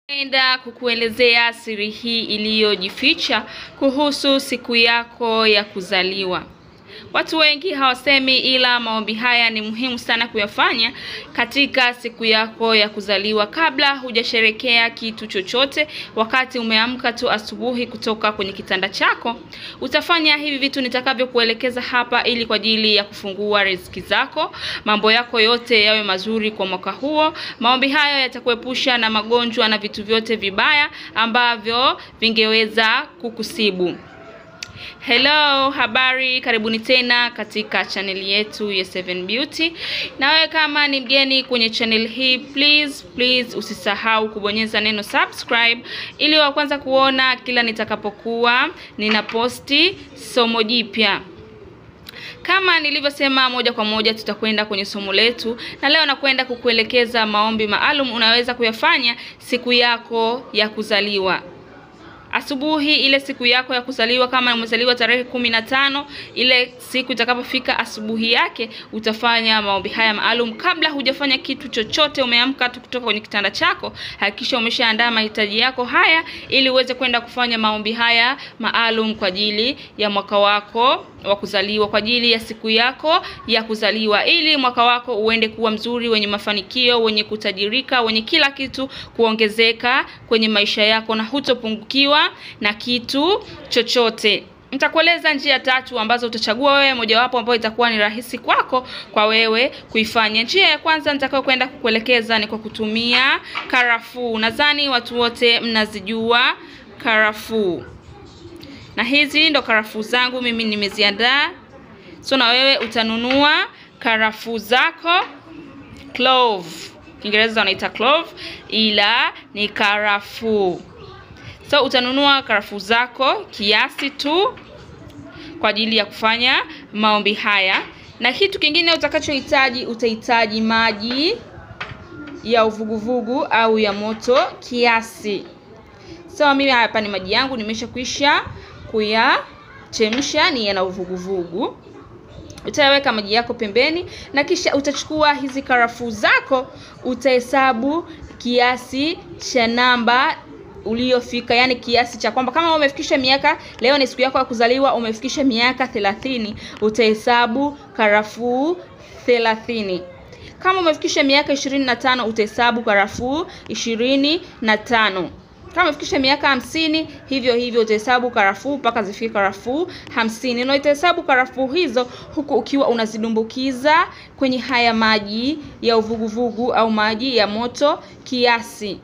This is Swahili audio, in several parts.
Naenda kukuelezea siri hii iliyojificha kuhusu siku yako ya kuzaliwa. Watu wengi hawasemi, ila maombi haya ni muhimu sana kuyafanya katika siku yako ya kuzaliwa kabla hujasherekea kitu chochote. Wakati umeamka tu asubuhi kutoka kwenye kitanda chako, utafanya hivi vitu nitakavyokuelekeza hapa ili kwa ajili ya kufungua riziki zako, mambo yako yote yawe mazuri kwa mwaka huo. Maombi haya yatakuepusha na magonjwa na vitu vyote vibaya ambavyo vingeweza kukusibu. Hello, habari, karibuni tena katika channel yetu ya 7 Beauty. Na wewe kama ni mgeni kwenye channel hii, please usisahau kubonyeza neno subscribe ili wa kwanza kuona kila nitakapokuwa ninaposti somo jipya. Kama nilivyosema, moja kwa moja tutakwenda kwenye somo letu, na leo nakwenda kukuelekeza maombi maalum unaweza kuyafanya siku yako ya kuzaliwa. Asubuhi ile siku yako ya kuzaliwa, kama umezaliwa tarehe 15, ile siku itakapofika asubuhi yake utafanya maombi haya maalum. Kabla hujafanya kitu chochote, umeamka tu kutoka kwenye kitanda chako, hakikisha umeshaandaa mahitaji yako haya ili uweze kwenda kufanya maombi haya maalum kwa ajili ya mwaka wako wa kuzaliwa, kwa ajili ya siku yako ya kuzaliwa, ili mwaka wako uende kuwa mzuri, wenye mafanikio, wenye kutajirika, wenye kila kitu kuongezeka kwenye maisha yako na hutopungukiwa na kitu chochote. Nitakueleza njia 3 ambazo utachagua wewe mojawapo ambayo itakuwa ni rahisi kwako kwa wewe kuifanya. Njia ya kwanza nitakao kwenda kukuelekeza ni kwa kutumia karafuu. Nadhani watu wote mnazijua karafuu. Na hizi ndo karafuu zangu mimi nimeziandaa. So na wewe utanunua karafuu zako, clove. Kiingereza wanaita clove, ila ni karafuu. So utanunua karafuu zako kiasi tu kwa ajili ya kufanya maombi haya. Na kitu kingine utakachohitaji, utahitaji maji ya uvuguvugu au ya moto kiasi. So mimi hapa ni maji yangu nimeshakwisha kuyachemsha, ni yana uvuguvugu. Utaweka maji yako pembeni, na kisha utachukua hizi karafuu zako, utahesabu kiasi cha namba uliofika, yani kiasi cha kwamba kama umefikisha miaka, leo ni siku yako ya kuzaliwa, umefikisha miaka 30, utahesabu karafuu 30. Kama umefikisha miaka 25, utahesabu karafuu 25. Kama umefikisha miaka 50, hivyo utahesabu karafuu mpaka zifike karafuu 50. Na utahesabu karafuu hizo huku ukiwa unazidumbukiza kwenye haya maji ya uvuguvugu au maji ya moto kiasi.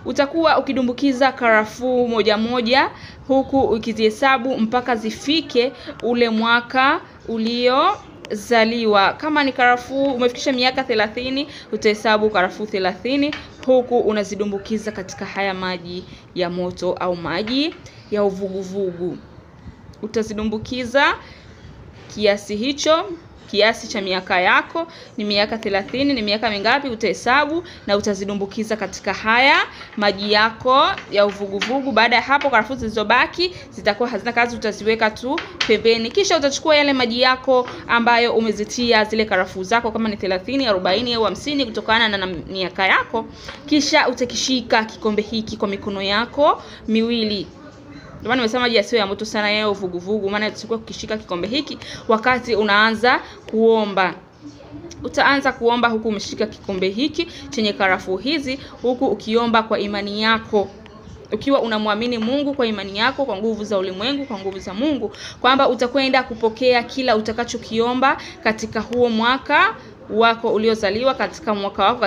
Utakuwa ukidumbukiza karafuu moja moja huku ukizihesabu mpaka zifike ule mwaka uliozaliwa. Kama ni karafuu umefikisha miaka 30, utahesabu karafuu 30 huku unazidumbukiza katika haya maji ya moto au maji ya uvuguvugu. Utazidumbukiza kiasi hicho, kiasi cha miaka yako. Ni miaka 30, ni miaka mingapi utahesabu, na utazidumbukiza katika haya maji yako ya uvuguvugu. Baada ya hapo, karafuu zilizobaki zitakuwa hazina kazi, utaziweka tu pembeni. Kisha utachukua yale maji yako ambayo umezitia zile karafuu zako, kama ni 30, 40 au 50 kutokana na miaka yako. Kisha utakishika kikombe hiki kwa mikono yako miwili. Ndio maana nimesema maji yasiyo ya moto sana, yao uvuguvugu, maana utakuwa ukishika kikombe hiki wakati unaanza kuomba. Utaanza kuomba huku umeshika kikombe hiki chenye karafuu hizi, huku ukiomba kwa imani yako, ukiwa unamwamini Mungu kwa imani yako, kwa nguvu za ulimwengu, kwa nguvu za Mungu, kwamba utakwenda kupokea kila utakachokiomba katika huo mwaka wako uliozaliwa, katika mwaka wako,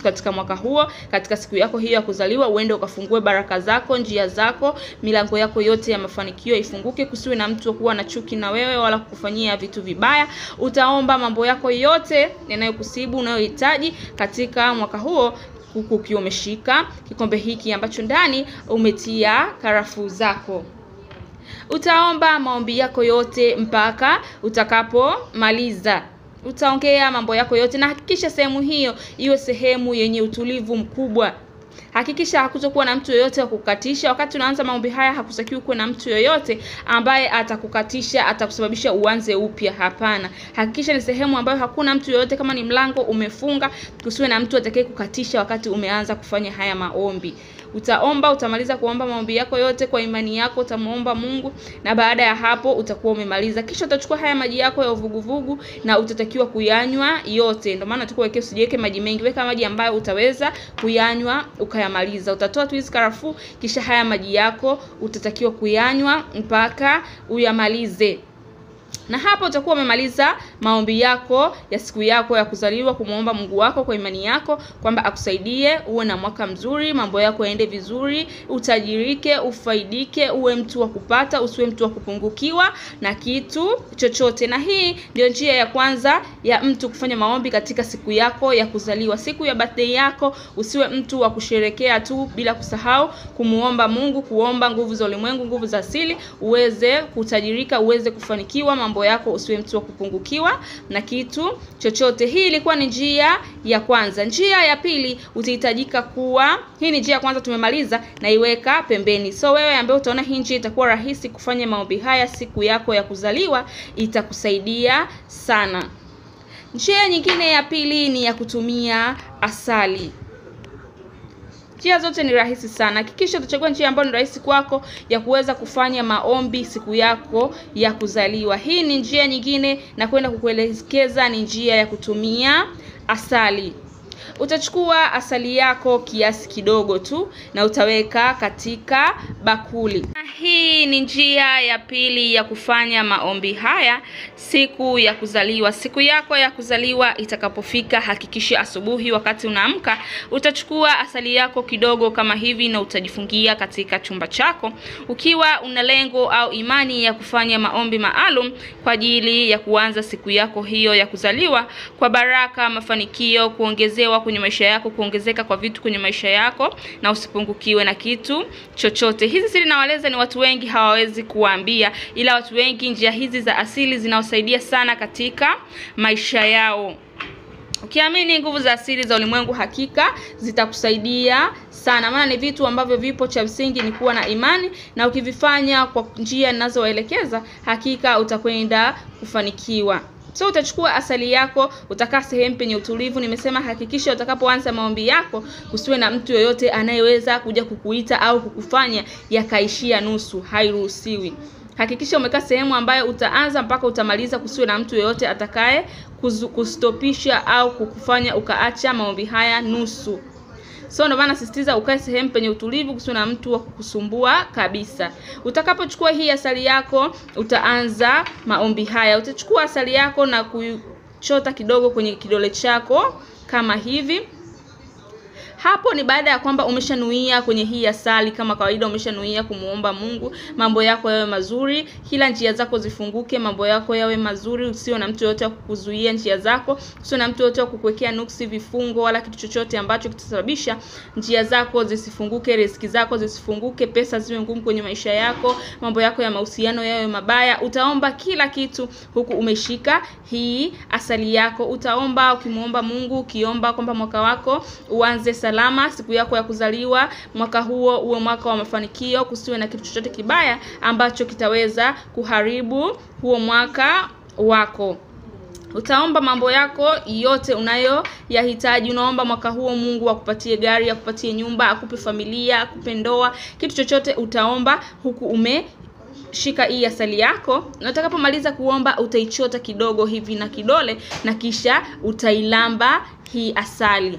katika mwaka huo, katika siku yako hiyo ya kuzaliwa. Uende ukafungue baraka zako, njia zako, milango yako yote ya mafanikio ifunguke, kusiwe na mtu kuwa na chuki na wewe wala kukufanyia vitu vibaya. Utaomba mambo yako yote yanayokusibu, unayohitaji katika mwaka huo, huku ukiwa umeshika kikombe hiki ambacho ndani umetia karafuu zako. Utaomba maombi yako yote mpaka utakapomaliza. Utaongea mambo yako yote, na hakikisha sehemu hiyo iwe sehemu yenye utulivu mkubwa. Hakikisha hakutokuwa na mtu yoyote wa kukatisha. Wakati unaanza maombi haya hakutakiwi kuwe na mtu yoyote ambaye atakukatisha, atakusababisha uanze upya. Hapana. Hakikisha ni sehemu ambayo hakuna mtu yoyote. Kama ni mlango umefunga, kusiwe na mtu atakaye kukatisha wakati umeanza kufanya haya maombi. Utaomba, utamaliza kuomba maombi yako yote kwa imani yako, utamuomba Mungu, na baada ya hapo utakuwa umemaliza. Kisha utachukua haya maji yako ya uvuguvugu na utatakiwa kuyanywa yote. Ndio maana tuko usijiweke maji mengi, weka maji ambayo utaweza kuyanywa ukayamaliza. Utatoa tu hizi karafuu, kisha haya maji yako utatakiwa kuyanywa mpaka uyamalize. Na hapo utakuwa umemaliza maombi yako ya siku yako ya kuzaliwa, kumuomba Mungu wako kwa imani yako kwamba akusaidie uwe na mwaka mzuri, mambo yako yaende vizuri, utajirike, ufaidike, uwe mtu wa kupata, usiwe mtu wa kupungukiwa na kitu chochote. Na hii ndio njia ya kwanza ya mtu kufanya maombi katika siku yako ya kuzaliwa. Siku ya birthday yako usiwe mtu wa kusherekea tu bila kusahau kumuomba Mungu, kuomba nguvu za ulimwengu, nguvu za asili, uweze kutajirika, uweze kufanikiwa mambo yako, usiwe mtu wa kupungukiwa na kitu chochote. Hii ilikuwa ni njia ya kwanza. Njia ya pili utahitajika kuwa, hii ni njia ya kwanza tumemaliza, na iweka pembeni. So wewe ambaye utaona hii njia itakuwa rahisi kufanya maombi haya siku yako ya kuzaliwa, itakusaidia sana. Njia nyingine ya pili ni ya kutumia asali. Njia zote ni rahisi sana. Hakikisha utachagua njia ambayo ni rahisi kwako ya kuweza kufanya maombi siku yako ya kuzaliwa. Hii ni njia nyingine na kwenda kukuelekeza ni njia ya kutumia asali. Utachukua asali yako kiasi kidogo tu na utaweka katika bakuli. Hii ni njia ya pili ya kufanya maombi haya siku ya kuzaliwa. Siku yako ya kuzaliwa itakapofika, hakikisha asubuhi wakati unaamka utachukua asali yako kidogo kama hivi na utajifungia katika chumba chako, ukiwa una lengo au imani ya kufanya maombi maalum kwa ajili ya kuanza siku yako hiyo ya kuzaliwa kwa baraka, mafanikio, kuongezewa kwenye maisha yako, kuongezeka kwa vitu kwenye maisha yako, na usipungukiwe na kitu chochote. Hizi siri nawaeleza ni watu wengi hawawezi kuambia, ila watu wengi njia hizi za asili zinawasaidia sana katika maisha yao. Ukiamini nguvu za asili za ulimwengu, hakika zitakusaidia sana. Maana ni vitu ambavyo vipo, cha msingi ni kuwa na imani, na ukivifanya kwa njia ninazoelekeza, hakika utakwenda kufanikiwa. So utachukua asali yako, utakaa sehemu penye utulivu. Nimesema hakikisha utakapoanza maombi yako kusiwe na mtu yoyote anayeweza kuja kukuita au kukufanya yakaishia nusu, hairuhusiwi. Hakikisha umekaa sehemu ambayo utaanza mpaka utamaliza, kusiwe na mtu yoyote atakaye kustopisha au kukufanya ukaacha maombi haya nusu. So ndio maana nasisitiza ukae sehemu penye utulivu, kusiwe na mtu wa kukusumbua kabisa. Utakapochukua hii asali yako, utaanza maombi haya. Utachukua asali yako na kuchota kidogo kwenye kidole chako kama hivi. Hapo ni baada ya kwamba umeshanuia kwenye hii asali. Kama kawaida umeshanuia kumuomba Mungu mambo yako yawe mazuri, kila njia zako zifunguke, mambo yako yawe mazuri, usio na mtu yote wa kukuzuia njia zako, usio na mtu yote wa kukuwekea nuksi, vifungo wala kitu chochote ambacho kitasababisha njia zako zisifunguke, riziki zako zisifunguke, pesa ziwe ngumu kwenye maisha yako, mambo yako ya mahusiano yawe mabaya. Utaomba kila kitu huku umeshika hii asali yako. Utaomba ukimuomba Mungu, ukiomba kwamba mwaka wako uanze salama, siku yako ya kuzaliwa mwaka huo uwe mwaka wa mafanikio, kusiwe na kitu chochote kibaya ambacho kitaweza kuharibu huo mwaka wako. Utaomba mambo yako yote unayoyahitaji. Unaomba mwaka huo Mungu akupatie gari, akupatie nyumba, akupe familia, akupe ndoa, kitu chochote utaomba huku umeshika hii asali yako. Na utakapomaliza kuomba utaichota kidogo hivi na kidole, na kisha utailamba hii asali.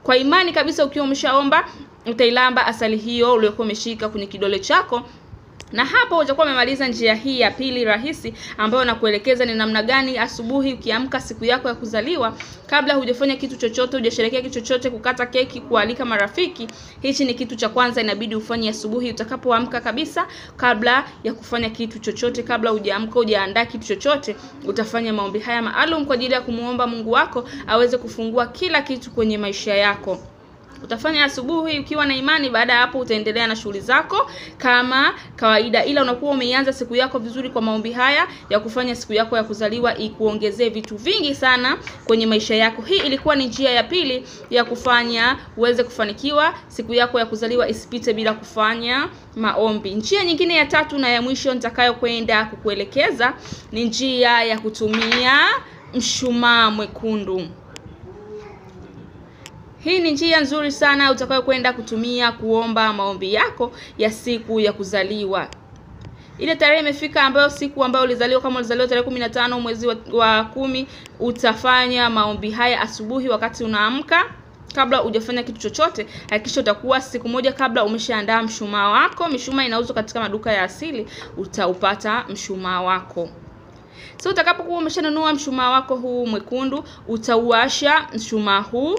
Kwa imani kabisa, ukiwa umeshaomba utailamba asali hiyo uliyokuwa umeshika kwenye kidole chako. Na hapo utakuwa umemaliza njia hii ya pili rahisi, ambayo nakuelekeza ni namna gani asubuhi ukiamka siku yako ya kuzaliwa, kabla hujafanya kitu chochote, hujasherehekea kitu chochote, kukata keki, kualika marafiki. Hichi ni kitu cha kwanza inabidi ufanye asubuhi utakapoamka kabisa, kabla ya kufanya kitu chochote. Kabla hujaamka, hujaandaa kitu chochote, utafanya maombi haya maalum kwa ajili ya kumuomba Mungu wako aweze kufungua kila kitu kwenye maisha yako. Utafanya asubuhi ukiwa na imani. Baada ya hapo utaendelea na shughuli zako kama kawaida, ila unakuwa umeianza siku yako vizuri kwa maombi haya ya kufanya siku yako ya kuzaliwa ikuongezee vitu vingi sana kwenye maisha yako. Hii ilikuwa ni njia ya pili ya kufanya uweze kufanikiwa siku yako ya kuzaliwa isipite bila kufanya maombi. Njia nyingine ya tatu na ya mwisho nitakayokwenda kukuelekeza ni njia ya kutumia mshumaa mwekundu. Hii ni njia nzuri sana utakayokwenda kutumia kuomba maombi yako ya siku ya kuzaliwa. Ile tarehe imefika ambayo siku ambayo ulizaliwa, kama ulizaliwa tarehe 15 mwezi wa 10, utafanya maombi haya asubuhi wakati unaamka. Kabla hujafanya kitu chochote, hakikisha utakuwa siku moja kabla umeshaandaa mshumaa wako. Mishumaa inauzwa katika maduka ya asili, utaupata mshumaa wako. So utakapokuwa umeshanunua mshumaa wako huu mwekundu, utauasha mshumaa huu.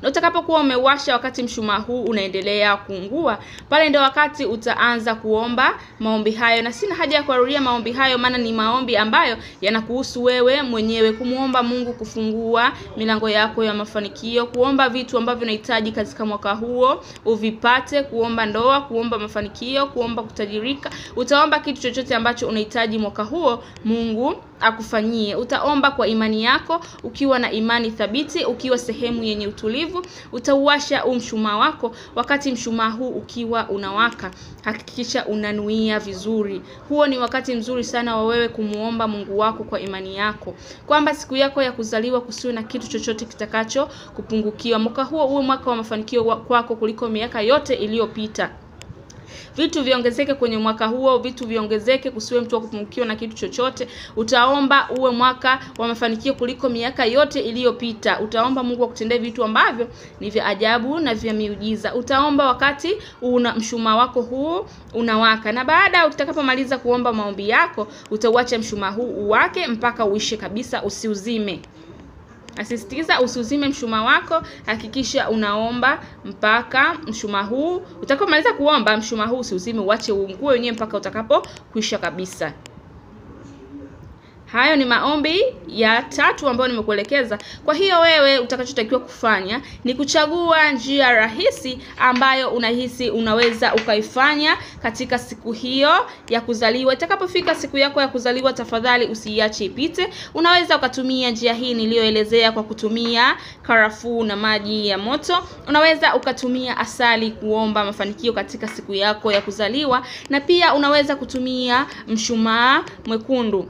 Na utakapokuwa umewasha, wakati mshumaa huu unaendelea kuungua, pale ndio wakati utaanza kuomba maombi hayo. Na sina haja ya kurudia maombi hayo, maana ni maombi ambayo yanakuhusu wewe mwenyewe, kumuomba Mungu kufungua milango yako ya mafanikio, kuomba vitu ambavyo unahitaji katika mwaka huo uvipate, kuomba ndoa, kuomba mafanikio, kuomba kutajirika. Utaomba kitu chochote ambacho unahitaji mwaka huo Mungu akufanyie. Utaomba kwa imani yako, ukiwa na imani thabiti, ukiwa sehemu yenye utulivu. Utauasha mshumaa wako. Wakati mshumaa huu ukiwa unawaka, hakikisha unanuia vizuri. Huo ni wakati mzuri sana wa wewe kumuomba Mungu wako kwa imani yako, kwamba siku yako ya kuzaliwa kusiwe na kitu chochote kitakacho kupungukiwa. Mwaka huo uwe mwaka wa mafanikio kwako kuliko miaka yote iliyopita. Vitu viongezeke kwenye mwaka huo, vitu viongezeke, kusiwe mtu wa kupungukiwa na kitu chochote. Utaomba uwe mwaka wa mafanikio kuliko miaka yote iliyopita. Utaomba Mungu akutendee vitu ambavyo ni vya ajabu na vya miujiza. Utaomba wakati una mshumaa wako huu unawaka. Na baada utakapomaliza kuomba maombi yako, utauacha mshumaa huu uwake mpaka uishe kabisa, usiuzime. Asisitiza usiuzime mshumaa wako, hakikisha unaomba mpaka mshumaa huu utakapomaliza kuomba, mshumaa huu usiuzime, uache uungue wenyewe mpaka utakapo kuisha kabisa. Hayo ni maombi ya tatu ambayo nimekuelekeza. Kwa hiyo wewe utakachotakiwa kufanya ni kuchagua njia rahisi ambayo unahisi unaweza ukaifanya katika siku hiyo ya kuzaliwa. Itakapofika siku yako ya kuzaliwa, tafadhali usiiache ipite. Unaweza ukatumia njia hii niliyoelezea kwa kutumia karafuu na maji ya moto. Unaweza ukatumia asali kuomba mafanikio katika siku yako ya kuzaliwa, na pia unaweza kutumia mshumaa mwekundu.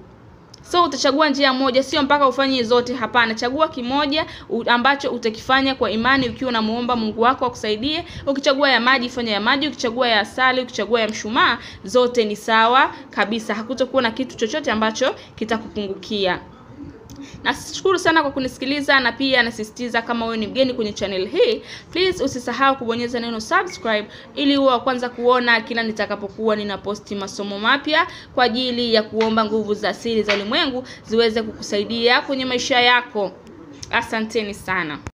So utachagua njia moja, sio mpaka ufanye zote, hapana. Chagua kimoja ambacho utakifanya kwa imani ukiwa unamuomba Mungu wako akusaidie. Ukichagua ya maji, fanya ya maji. Ukichagua ya asali, ukichagua ya mshumaa, zote ni sawa kabisa. Hakutakuwa na kitu chochote ambacho kitakupungukia. Nashukuru sana kwa kunisikiliza, na pia nasisitiza kama wewe ni mgeni kwenye channel hii, please usisahau kubonyeza neno subscribe ili uwe wa kwanza kuona kila nitakapokuwa ninaposti masomo mapya kwa ajili ya kuomba nguvu za asili za ulimwengu ziweze kukusaidia kwenye maisha yako. Asanteni sana.